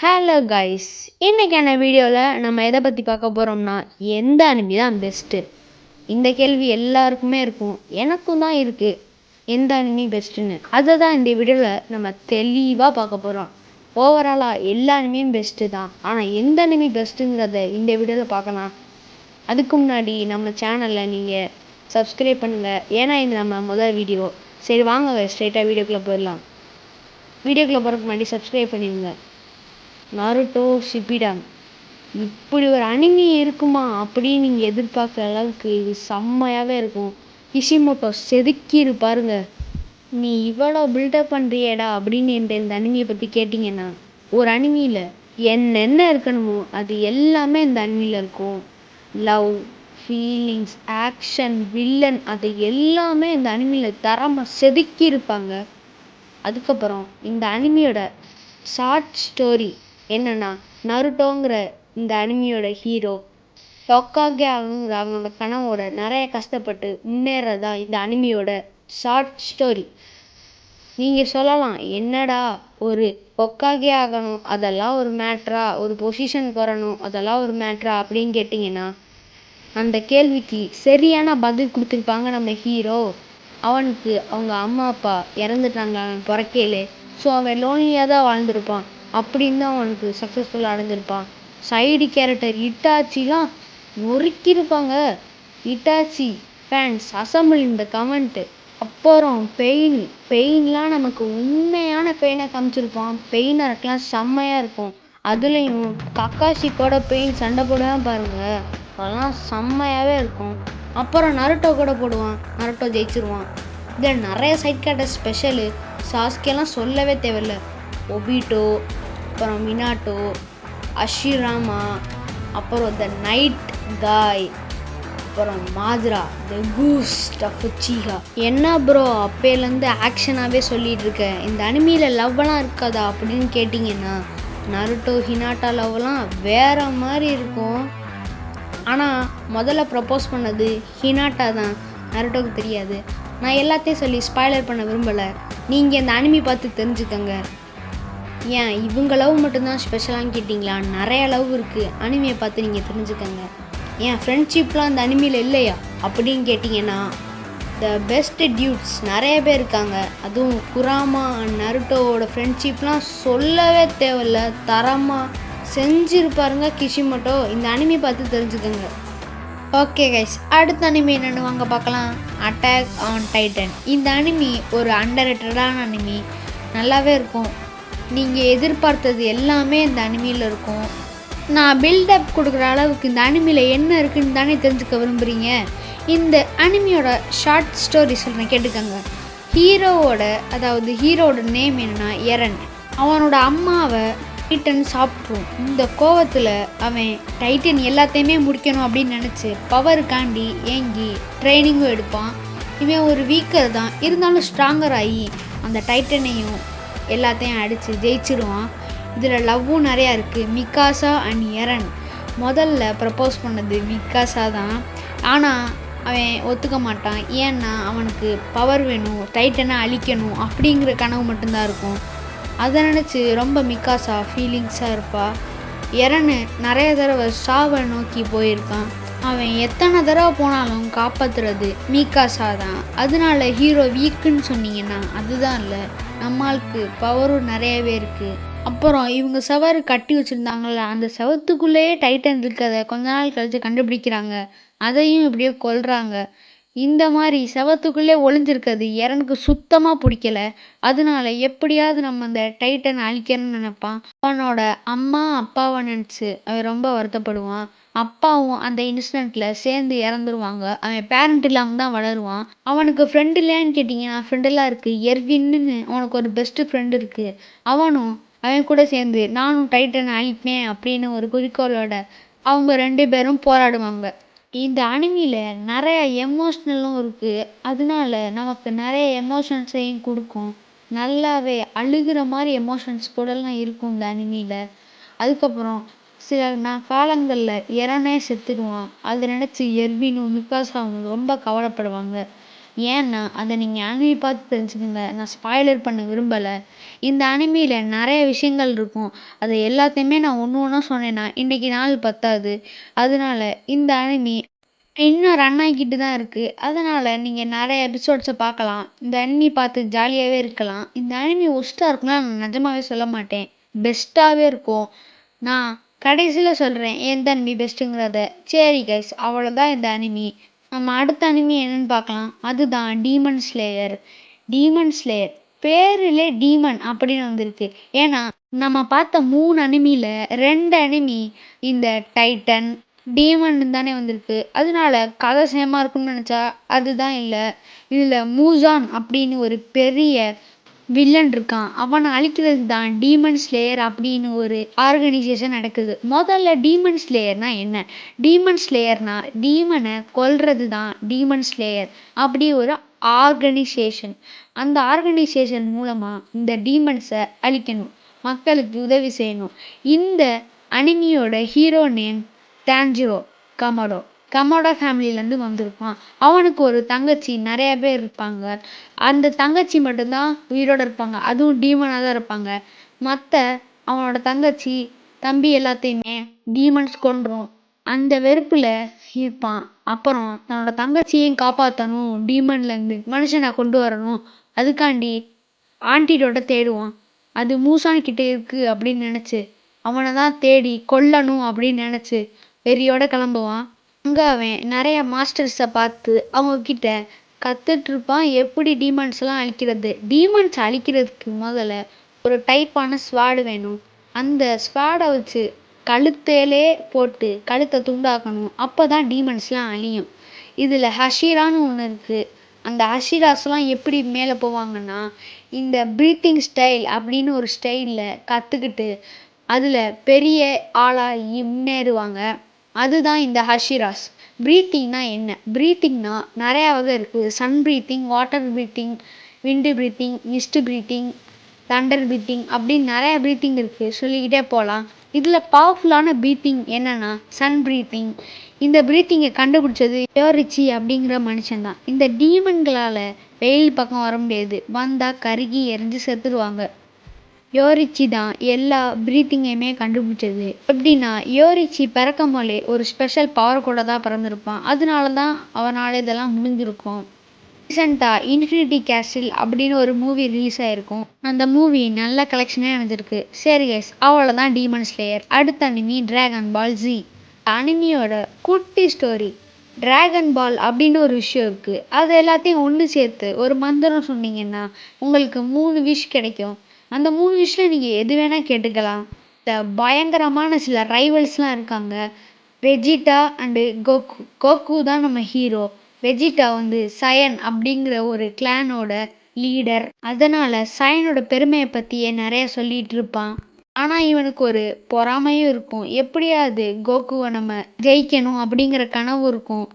Hello guys, இன்றைக்கான வீடியோவில் நம்ம எதை பற்றி பார்க்க போகிறோம்னா எந்த அனிமி தான் பெஸ்ட்டு. இந்த கேள்வி எல்லாருக்குமே இருக்கும், எனக்கும் தான் இருக்குது எந்த அனிமி பெஸ்ட்டுன்னு. அதை தான் இந்த வீடியோவில் நம்ம தெளிவாக பார்க்க போகிறோம். ஓவராலாக எல்லா அனிமியும் பெஸ்ட்டு தான், ஆனால் எந்த அனிமி பெஸ்ட்டுங்கிறத இந்த வீடியோவில் பார்க்கலாம். அதுக்கு முன்னாடி நம்ம சேனலில் நீங்கள் சப்ஸ்கிரைப் பண்ணுங்கள், ஏன்னா இது நம்ம முதல் வீடியோ. சரி வாங்க ஸ்ட்ரைட்டாக வீடியோக்குள்ளே போயிடலாம். வீடியோக்குள்ளே போகிறதுக்கு முன்னாடி சப்ஸ்கிரைப் பண்ணிடுங்க. நருட்டோ ஷிப்பிடன் இப்படி ஒரு அனிமி இருக்குமா அப்படின்னு நீங்கள் எதிர்பார்க்குற அளவுக்கு இது செம்மையாகவே இருக்கும். கிஷிமோட்டோ செதுக்கிரு பாருங்க. நீ இவ்வளோ பில்டப் பண்ணுறியடா அப்படின்னு இந்த அனிமியை பற்றி கேட்டிங்கன்னா, ஒரு அனிமியில் என்னென்ன இருக்கணுமோ அது எல்லாமே இந்த அனிமியில் இருக்கும். லவ், ஃபீலிங்ஸ், ஆக்ஷன், வில்லன், அது எல்லாமே இந்த அனிமியில் தரமாக செதுக்கி இருப்பாங்க. அதுக்கப்புறம் இந்த அனிமியோட ஷார்ட் ஸ்டோரி என்னன்னா, நருட்டோங்கிற இந்த அனிமியோட ஹீரோ ஹொக்காகே ஆகுங்கிற அவனோட கனவோட நிறைய கஷ்டப்பட்டு முன்னேறதான் இந்த அனிமியோட ஷார்ட் ஸ்டோரி. நீங்கள் சொல்லலாம், என்னடா ஒரு ஹொக்காகே ஆகணும் அதெல்லாம் ஒரு மேட்ரா, ஒரு பொசிஷனுக்கு வரணும் அதெல்லாம் ஒரு மேட்ரா அப்படின்னு கேட்டிங்கன்னா, அந்த கேள்விக்கு சரியான பதில் கொடுத்துருப்பாங்க நம்ம ஹீரோ. அவனுக்கு அவங்க அம்மா அப்பா இறந்துட்டாங்க அவன் பிறக்கையிலே. ஸோ அவன் லோன்லியாக தான் வாழ்ந்திருப்பான். அப்படின்னு தான் அவனுக்கு சக்ஸஸ்ஃபுல்லாக அடைஞ்சிருப்பான். சைடு கேரக்டர் இட்டாச்சிலாம் நொறுக்கியிருப்பாங்க. இட்டாச்சி ஃபேன்ஸ் அசம்பிள் இந்த கமெண்ட்டு. அப்புறம் பெயின்லாம் நமக்கு உண்மையான பெயினை காமிச்சிருப்பான். பெயினருக்கெலாம் செம்மையாக இருக்கும். அதுலேயும் கக்காஷி கூட பெயின் சண்டை போடுவான் பாருங்கள், அதெல்லாம் செம்மையாகவே இருக்கும். அப்புறம் நருட்டோ கூட போடுவான், நருட்டோ ஜெயிச்சிருவான். இதில் நிறைய சைட் கேரக்டர் ஸ்பெஷலு. சாஸ்கேலாம் சொல்லவே தேவையில்லை. ஒபிட்டோ, அப்புறம் மினாட்டோ, அஷிராமா, அப்புறம் த நைட் காய், அப்புறம் மாஜ்ரா, த கூஸ் டஃபுச்சிகா. என்ன ப்ரோ அப்போலேருந்து ஆக்ஷனாகவே சொல்லிகிட்டு இருக்கேன், இந்த அனிமியில் லவ்வெல்லாம் இருக்காதா அப்படின்னு கேட்டிங்கன்னா, நருட்டோ ஹினாட்டா லவ்லாம் வேறு மாதிரி இருக்கும். ஆனால் முதல்ல ப்ரப்போஸ் பண்ணது ஹினாட்டா தான், நருட்டோவுக்கு தெரியாது. நான் எல்லாத்தையும் சொல்லி ஸ்பாய்லர் பண்ண விரும்பலை, நீங்கள் இந்த அனிமி பார்த்து தெரிஞ்சுக்கங்க. ஏன் இவங்க லவ் மட்டும்தான் ஸ்பெஷலான்னு கேட்டிங்களா, நிறைய லவ் இருக்குது, அனிமியை பார்த்து நீங்கள் தெரிஞ்சுக்கங்க. ஏன் ஃப்ரெண்ட்ஷிப்லாம் அந்த அனிமியில் இல்லையா அப்படின்னு கேட்டிங்கன்னா, த பெஸ்ட் டியூட்ஸ் நிறைய பேர் இருக்காங்க. அதுவும் குராமா நருட்டோவோட ஃப்ரெண்ட்ஷிப்லாம் சொல்லவே தேவையில்ல, தரமாக செஞ்சுருப்பாருங்க கிஷிமோட்டோ. இந்த அனிமி பார்த்து தெரிஞ்சுக்கோங்க. ஓகே கைஸ், அடுத்த அனிமி என்னென்னு வாங்க பார்க்கலாம். Attack on Titan. இந்த அனிமி ஒரு அண்டர்ரேட்டடான அனிமி, நல்லாவே இருக்கும். நீங்கள் எதிர்பார்த்தது எல்லாமே இந்த அனிமியில் இருக்கும். நான் பில்டப் கொடுக்குற அளவுக்கு இந்த அனிமியில் என்ன இருக்குன்னு தானே தெரிஞ்சுக்க விரும்புகிறீங்க. இந்த அனிமியோட ஷார்ட் ஸ்டோரி சொல்கிறேன், கேட்டுக்கோங்க. ஹீரோவோட நேம் என்னன்னா எரன். அவனோட அம்மாவை டைட்டன் சாப்பிட்ரும். இந்த கோவத்தில் அவன் டைட்டன் எல்லாத்தையுமே முடிக்கணும் அப்படின்னு நினச்சி பவருக்காண்டி ஏங்கி ட்ரைனிங்கும் எடுப்பான். இவன் ஒரு வீக்கர் தான், இருந்தாலும் ஸ்ட்ராங்கர் ஆகி அந்த டைட்டனையும் எல்லாத்தையும் அடித்து ஜெயிச்சிருவான். இதில் லவ்வும் நிறையா இருக்குது. மிகாசா அண்ட் எரன் முதல்ல ப்ரப்போஸ் பண்ணது மிகாசா தான். ஆனால் அவன் ஒத்துக்க மாட்டான். ஏன்னா அவனுக்கு பவர் வேணும், டைட்டனை அழிக்கணும் அப்படிங்கிற கனவு மட்டும்தான் இருக்கும். அதை நினச்சி ரொம்ப மிகாசா ஃபீலிங்ஸாக இருப்பாள். எரனு நிறைய தடவை சாவை நோக்கி போயிருக்கான். அவன் எத்தனை தடவை போனாலும் காப்பாற்றுறது மிகாசா தான். அதனால ஹீரோ வீக்குன்னு சொன்னீங்கன்னா அதுதான் இல்லை, நம்மளுக்கு பவரும் நிறையவே இருக்குது. அப்புறம் இவங்க சவாரி கட்டி வச்சுருந்தாங்கள்ல, அந்த செவத்துக்குள்ளேயே டைட்டன் இருக்கிறத கொஞ்ச நாள் கழித்து கண்டுபிடிக்கிறாங்க. அதையும் இப்படியே கொல்றாங்க. இந்த மாதிரி செவத்துக்குள்ளே ஒளிஞ்சிருக்கிறது எரனுக்கு சுத்தமாக பிடிக்கல. அதனால எப்படியாவது நம்ம அந்த டைட்டனை அழிக்கணும்னு நினைப்பான். அவனோட அம்மா அப்பாவை நினச்சி அவன் ரொம்ப வருத்தப்படுவான். அப்பாவும் அந்த இன்சிடெண்ட்டில் சேர்ந்து இறந்துருவாங்க. அவன் பேரண்ட் இல்லாமல் தான் வளருவான். அவனுக்கு ஃப்ரெண்ட் இல்லையான்னு கேட்டிங்கன்னா ஃப்ரெண்டெல்லாம் இருக்குது. எர்வின்னு அவனுக்கு ஒரு பெஸ்ட்டு ஃப்ரெண்டு இருக்குது. அவன் கூட சேர்ந்து நானும் டைட்டனை அழிப்பேன் அப்படின்னு ஒரு குறிக்கோளோட அவங்க 2 பேரும் போராடுவாங்க. இந்த அனிமியில் நிறைய எமோஷ்னலும் இருக்குது. அதனால நமக்கு நிறைய எமோஷன்ஸையும் கொடுக்கும். நல்லாவே அழுகிற மாதிரி எமோஷன்ஸ் கூடலாம் இருக்கும் இந்த அனிமியில். அதுக்கப்புறம் சில காலங்களில் எரனே செத்துடுவான். அதை நினச்சி எர்வினும் மிகாசாவும் ரொம்ப கவலைப்படுவாங்க. ஏன்னா அதை நீங்கள் அனிமி பார்த்து தெரிஞ்சுக்கங்க. நான் ஸ்பாய்லர் பண்ண விரும்பலை. இந்த அனிமியில் நிறைய விஷயங்கள் இருக்கும். அதை எல்லாத்தையுமே நான் ஒன்று ஒன்றா சொன்னேன்னா இன்றைக்கி நாள் பத்தாது. அதனால இந்த அனிமி இன்னும் ரன் ஆகிக்கிட்டு தான் இருக்குது. அதனால் நீங்கள் நிறைய எபிசோட்ஸை பார்க்கலாம். இந்த அனிமி பார்த்து ஜாலியாகவே இருக்கலாம். இந்த அனிமி ஒஸ்ட்டாக இருக்குன்னா நான் நிஜமாவே சொல்ல மாட்டேன், பெஸ்ட்டாகவே இருக்கும். நான் கடைசியில் சொல்கிறேன் எந்த அனிமி பெஸ்ட்டுங்கிறத. சரி கைஸ், அவ்வளோதான் இந்த அனிமி. நம்ம அடுத்த அனிமி என்னென்னு பார்க்கலாம். அதுதான் டீமன் ஸ்லேயர். டீமன் ஸ்லேயர் பேரிலே டீமன் அப்படின்னு வந்திருக்கு. ஏன்னா நம்ம பார்த்த 3 அனிமியில் 2 அனிமி இந்த டைட்டன் டீமன் தானே வந்திருக்கு. அதனால கதை சேமாக இருக்குன்னு நினச்சா அதுதான் இல்லை. இதில் மூசான் அப்படின்னு ஒரு பெரிய வில்லன் இருக்கான். அவனை அழிக்கிறது தான் டீமன் ஸ்லேயர் அப்படின்னு ஒரு ஆர்கனைசேஷன் நடக்குது. முதல்ல டீமன் ஸ்லேயர்னா என்ன? டீமன் ஸ்லேயர்னா டீமனை கொல்றது தான் டீமன் ஸ்லேயர் அப்படி ஒரு ஆர்கனைசேஷன். அந்த ஆர்கனைசேஷன் மூலமாக இந்த டீமன்ஸை அழிக்கணும், மக்களுக்கு உதவி செய்யணும். இந்த அனிமியோட hero name Tanjiro Komodo. Komodo ஃபேமிலியிலேருந்து வந்திருப்பான். அவனுக்கு ஒரு தங்கச்சி, நிறைய பேர் இருப்பாங்க. அந்த தங்கச்சி மட்டும்தான் உயிரோடு இருப்பாங்க. அதுவும் டீமனாக தான் இருப்பாங்க. மற்ற அவனோட தங்கச்சி தம்பி எல்லாத்தையுமே டீமன்ஸ் கொன்றும். அந்த வெறுப்பில் இருப்பான். அப்புறம் தன்னோட தங்கச்சியையும் காப்பாற்றணும், டீமன்லேருந்து மனுஷனை கொண்டு வரணும். அதுக்காண்டி ஆன்டிடோட்டை தேடுவான். அது மூசான்கிட்ட இருக்குது அப்படின்னு நினச்சி அவனை தான் தேடி கொல்லணும் அப்படின்னு நினச்சி வெறியோட கிளம்புவான். அங்கே அவன் நிறைய மாஸ்டர்ஸை பார்த்து அவங்கக்கிட்ட கற்றுட்ருப்பான் எப்படி டீமன்ஸ்லாம் அழிக்கிறது. டீமன்ஸ் அழிக்கிறதுக்கு முதல்ல ஒரு டைப்பான ஸ்வாடு வேணும். அந்த ஸ்வாடை வச்சு கழுத்தையிலே போட்டு கழுத்தை துண்டாக்கணும். அப்போ தான் டீமன்ஸ்லாம் அழியும். இதில் ஹஷீரான்னு ஒன்று இருக்குது. அந்த ஹஷீராஸ்லாம் எப்படி மேலே போவாங்கன்னா இந்த ப்ரீத்திங் ஸ்டைல் அப்படின்னு ஒரு ஸ்டைலில் கற்றுக்கிட்டு அதில் பெரிய ஆளாகி முன்னேறுவாங்க. அதுதான் இந்த ஹஷிராஸ். ப்ரீத்திங்னா என்ன? ப்ரீத்திங்னா நிறையா வகை இருக்குது. Sun breathing, water breathing, wind breathing, mist breathing, thunder breathing அப்படின்னு நிறையா ப்ரீத்திங் இருக்குது. சொல்லிக்கிட்டே போகலாம். இதில் பவர்ஃபுல்லான ப்ரீத்திங் என்னென்னா சன் ப்ரீத்திங். இந்த ப்ரீத்திங்கை கண்டுபிடிச்சது யோரிச்சி அப்படிங்கிற மனுஷன்தான். இந்த டீமன்களால் வெயில் பக்கம் வர முடியாது. வந்தால் கருகி எரிஞ்சு செத்துடுவாங்க. யோரிச்சி தான் எல்லா ப்ரீத்திங்கையுமே கண்டுபிடிச்சது. எப்படின்னா யோரிச்சி பிறக்கும் போலே ஒரு ஸ்பெஷல் பவர் கூட தான் பிறந்திருப்பான். அதனால தான் அவனால் இதெல்லாம் முடிஞ்சிருக்கும். ரீசெண்டாக இன்ஃபினிட்டி கேஸ்டில் அப்படின்னு ஒரு மூவி ரிலீஸ் ஆகிருக்கும். அந்த மூவி நல்ல கலெக்ஷனே நடந்திருக்கு. சரி கைஸ், அவ்வளோதான் டீமன் ஸ்லேயர். அடுத்த அனிமி டிராகன் பால் ஜி. அனிமியோட குட்டி ஸ்டோரி. டிராகன் பால் அப்படின்னு ஒரு விஷயம் இருக்குது. அது எல்லாத்தையும் ஒன்று சேர்த்து ஒரு மந்திரம் சொன்னீங்கன்னா உங்களுக்கு 3 விஷ் கிடைக்கும். அந்த 3 விஷயம் நீங்கள் எது வேணால் கேட்டுக்கலாம். இந்த பயங்கரமான சில ரைவல்ஸ்லாம் இருக்காங்க. Vegeta and Coco. கோகு தான் நம்ம ஹீரோ. வெஜிடா சயன் அப்படிங்கிற ஒரு கிளானோட லீடர். அதனால் சயனோட பெருமையை பற்றியே நிறைய சொல்லிகிட்டு இருப்பான். ஆனால் இவனுக்கு ஒரு பொறாமையும் இருக்கும். எப்படியாவது கோகுவை நம்ம ஜெயிக்கணும் அப்படிங்கிற கனவு இருக்கும்.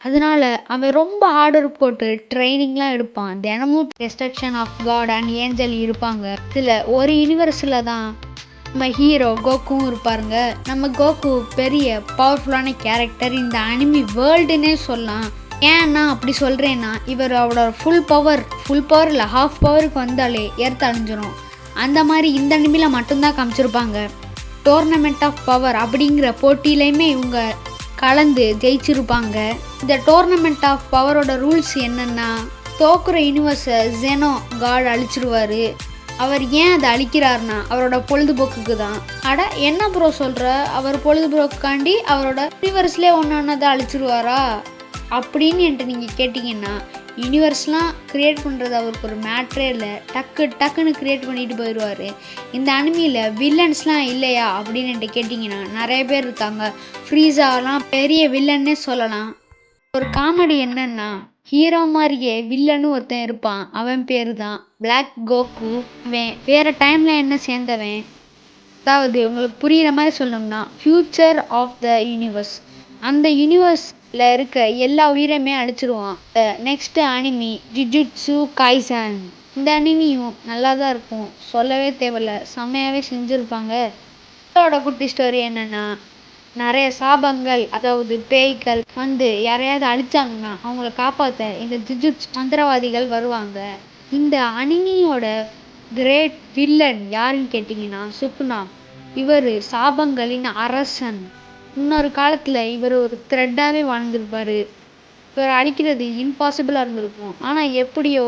அதனால அவன் ரொம்ப ஹார்ட் ஒர்க் போட்டு ட்ரைனிங்லாம் எடுப்பான். தினமும் destruction of God and angel இருப்பாங்க. இதில் ஒரு யூனிவர்ஸில் தான் நம்ம ஹீரோ கோகுவும் இருப்பாருங்க. நம்ம கோகு பெரிய பவர்ஃபுல்லான கேரக்டர். இந்த அனிமி வேர்ல்டுன்னே சொல்லலாம். ஏன்னா அப்படி சொல்கிறேன்னா இவர் அவரோட ஃபுல் பவர் இல்லை ஹாஃப் பவருக்கு வந்தாலே எர்த் அழிஞ்சிரும். அந்த மாதிரி இந்த அனிமியில் மட்டும்தான் காமிச்சிருப்பாங்க. டோர்னமெண்ட் ஆஃப் பவர் அப்படிங்கிற போட்டியிலையுமே இவங்க கலந்து ஜெயிச்சிருப்பாங்க. இந்த டோர்னமெண்ட் ஆஃப் பவரோட ரூல்ஸ் என்னென்னா தோக்குற யூனிவர்ஸை ஜெனோ காட் அழிச்சிருவார். அவர் ஏன் அதை அழிக்கிறாருன்னா அவரோட பொழுதுபோக்குக்கு தான். அட என்ன ப்ரோ சொல்கிற? அவர் பொழுதுபோக்குக்காண்டி அவரோட யூனிவர்ஸ்லேயே ஒன்றொன்னதை அழிச்சிருவாரா அப்படின்னு என்கிட்ட நீங்கள் கேட்டிங்கன்னா யூனிவர்ஸ்லாம் க்ரியேட் பண்ணுறது அவருக்கு ஒரு மேட்ரே இல்லை. டக்குன்னு க்ரியேட் பண்ணிட்டு போயிடுவார். இந்த அனிமியில் வில்லன்ஸ்லாம் இல்லையா அப்படின்னு என்கிட்ட கேட்டிங்கன்னா நிறைய பேர் இருக்காங்க. ஃப்ரீஸாலாம் பெரிய வில்லன்னே சொல்லலாம். ஒரு காமெடி என்னன்னா ஹீரோ மாதிரியே வில்லன்னு ஒருத்தன் இருப்பான். அவன் பேர் தான் பிளாக் கோகு. அவன் வேறு டைமில் என்ன சேர்ந்தவன். அதாவது உங்களுக்கு புரிகிற மாதிரி சொல்லணும்னா ஃப்யூச்சர் ஆஃப் த யூனிவர்ஸ். அந்த யூனிவர்ஸில் இருக்க எல்லா உயிரையுமே அழிச்சிருவான். Next anime Jujutsu Kaisen. இந்த அனிமியும் நல்லா தான் இருக்கும், சொல்லவே தேவையில்ல, செம்மையாகவே செஞ்சுருப்பாங்க. இதோட குட்டி ஸ்டோரி என்னென்னா நிறைய சாபங்கள், அதாவது பேய்கள் வந்து யாரையாவது அழிச்சாங்கன்னா அவங்கள காப்பாற்ற இந்த ஜுஜுட்சு மந்திரவாதிகள் வருவாங்க. இந்த அனிமியோட கிரேட் வில்லன் யாருன்னு கேட்டிங்கன்னா சுக்குனா. இவர் சாபங்களின் அரசன். இன்னொரு காலத்தில் இவர் ஒரு த்ரெட்டாகவே வாழ்ந்திருப்பார். இவர் அழிக்கிறது இம்பாசிபிளாக இருந்திருக்கும். ஆனால் எப்படியோ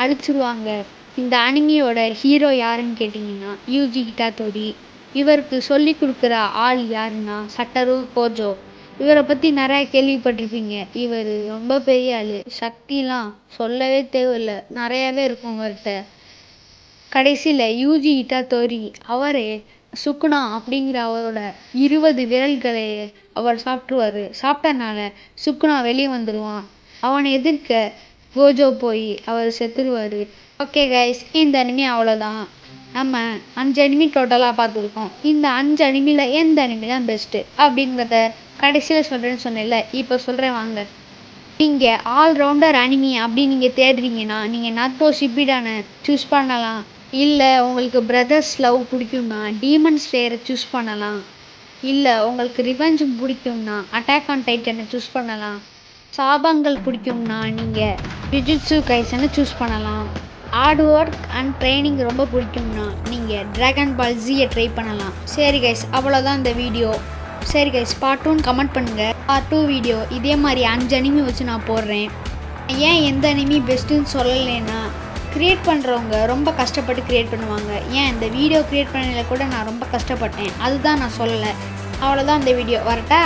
அழிச்சிருவாங்க. இந்த அனிமியோட ஹீரோ யாருன்னு கேட்டிங்கன்னா யூஜி இட்டாதோரி. இவருக்கு சொல்லி கொடுக்குற ஆள் யாருன்னா சட்டரு கோஜோ. இவரை பற்றி நிறையா கேள்விப்பட்டிருப்பீங்க. இவர் ரொம்ப பெரிய ஆள். சக்திலாம் சொல்லவே தேவையில்லை, நிறையாவே இருக்கும் இவர்கிட்ட. கடைசியில் யூஜி இட்டாதோரி அவரே சுக்குனா அப்படிங்கிற அவரோட 20 விரல்களை அவர் சாப்பிட்ருவார். சாப்பிட்டனால சுக்குனா வெளியே வந்துடுவான். அவனை எதிர்க்க கோஜோ போய் அவர் செத்துருவார். ஓகே கைஸ், இந்த அனிமி அவ்வளோதான். நம்ம 5 அனிமி டோட்டலாக பார்த்துருக்கோம். இந்த 5 அனிமியில் எந்த அனிமி தான் பெஸ்ட்டு அப்படிங்கிறத கடைசியில் சொல்கிறேன்னு சொன்னேன்ல, இப்போ சொல்கிறேன் வாங்க. நீங்கள் ஆல்ரவுண்டர் அனிமி அப்படி நீங்கள் தேடுறீங்கன்னா நீங்கள் நருட்டோ ஷிப்பிடனை சூஸ் பண்ணலாம். இல்லை உங்களுக்கு பிரதர்ஸ் லவ் பிடிக்கும்னா டீமன் ஸ்லேயரை சூஸ் பண்ணலாம். இல்லை உங்களுக்கு ரிவெஞ்ச் பிடிக்கும்னா அட்டாக் ஆன் டைட்டனை சூஸ் பண்ணலாம். சாபங்கள் பிடிக்கும்னா நீங்கள் ஜுஜுட்சு கைசனை சூஸ் பண்ணலாம். ஹார்ட் ஒர்க் அண்ட் ட்ரைனிங் ரொம்ப பிடிக்கும்னா நீங்கள் ட்ராகன் பால் ஜியை ட்ரை பண்ணலாம். சரி கைஸ், அவ்வளோதான் இந்த வீடியோ. சரி கைஸ், பார்ட் 2 கமெண்ட் பண்ணுங்கள். பார்ட் 2 வீடியோ இதே மாதிரி 5 அனிமி வச்சு நான் போடுறேன். ஏன் எந்த அனிமி பெஸ்ட்டுன்னு சொல்லலைன்னா, க்ரியேட் பண்ணுறவங்க ரொம்ப கஷ்டப்பட்டு க்ரியேட் பண்ணுவாங்க. ஏன் இந்த வீடியோ க்ரியேட் பண்ணதில் கூட நான் ரொம்ப கஷ்டப்பட்டேன், அதுதான் நான் சொல்லலை. அவ்வளோதான் இந்த வீடியோ. வரட்டா?